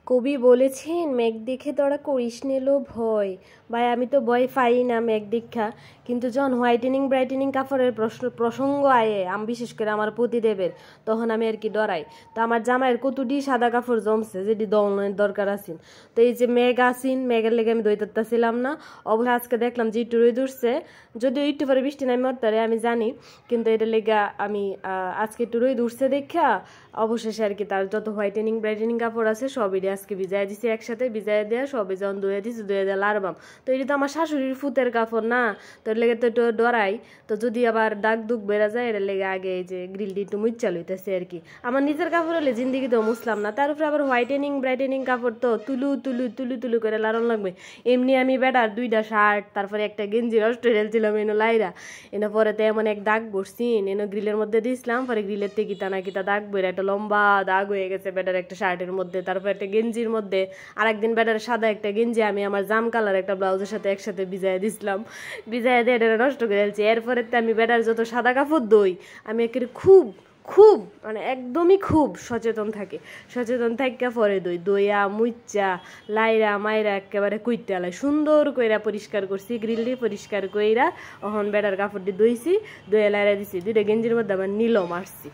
কবি বলেছেন মেঘ দেখে তোরা করিস নেলো ভয়। ভাই আমি তো ভয় পাই না মেঘ দেখা, কিন্তু যখন হোয়াইটেনিং ব্রাইটেনিং কাপড়ের প্রসঙ্গ আয়ে আমি বিশেষ করে আমার পতিদেবের, তখন আমি আর কি ডরাই। তো আমার জামাইয়ের কতটি সাদা কাপড় জমছে যেটি দলনের দরকার আছিল। তো এই যে মেঘ আসিন, মেঘের লেগে আমি দইতাছিলাম না। অবশ্য আজকে দেখলাম যে একটু রোদ উঠছে, যদিও একটু পরে বৃষ্টি নামে মরতারে আমি জানি, কিন্তু এটা লেগে আমি আজকে একটু রোদ উঠছে দেখা অবশেষে আর কি তার যত হোয়াইটেনিং ব্রাইটেনিং কাপড় আছে সবই আজকে ভিজাই দিছি, একসাথে ভিজাই দেওয়া সবই যখন ধুয়ে দিছি, ধুয়ে দেওয়া লারবাম। তো এটা তো আমার শাশুড়ির ফুতের কাপড় না, তো এর লেগে তো একটু ডরাই। তো যদি আবার দাগ দুগ বেড়া যায় এর লেগে আগে এই যে গ্রিলটি একটু মুচ্চা লইতেছে আর কি। আমার নিজের কাপড় হলে জিন্দিগি তো মুসলাম না, তার উপরে আবার হোয়াইটেনিং ব্রাইটেনিং কাপড় তো তুলু তুলু তুলু তুলু করে লারণ লাগবে। এমনি আমি বেটার 2টা শার্ট তারপরে একটা গেঞ্জি নষ্ট ঢেলছিলাম এনো লাইরা, এনে পরে তো এমন এক দাগ বসছি এনো গ্রিলের মধ্যে দিয়েছিলাম, পরে গ্রিলের থেকে কিতা না কিতা দাগ বেড়ে একটা লম্বা দাগ হয়ে গেছে বেটার একটা শার্টের মধ্যে, তারপর একটা গেঞ্জির মধ্যে। আরেকদিন বেটার সাদা একটা গেঞ্জি আমি আমার জাম কালার একটা ব্লাউজের সাথে একসাথে ভিজাই দিছিলাম, ভিজাই দিয়ে এটা নষ্ট করে ফেলছি। এরপরে তো আমি বেটার যত সাদা কাপড় দই আমি একেবারে খুব খুব মানে একদমই খুব সচেতন থাকি, সচেতন থাকিয়া পরে দইয়া মুচ্চা লাইরা মাইরা একেবারে কুইটালাই সুন্দর কইরা পরিষ্কার করছি, গ্রিলটি পরিষ্কার কইরা ওহন বেটার কাপড়টি দইছি, দইয়া লাইরা দিছি, 2টা গেঞ্জির মধ্যে আবার নীলও মারছি।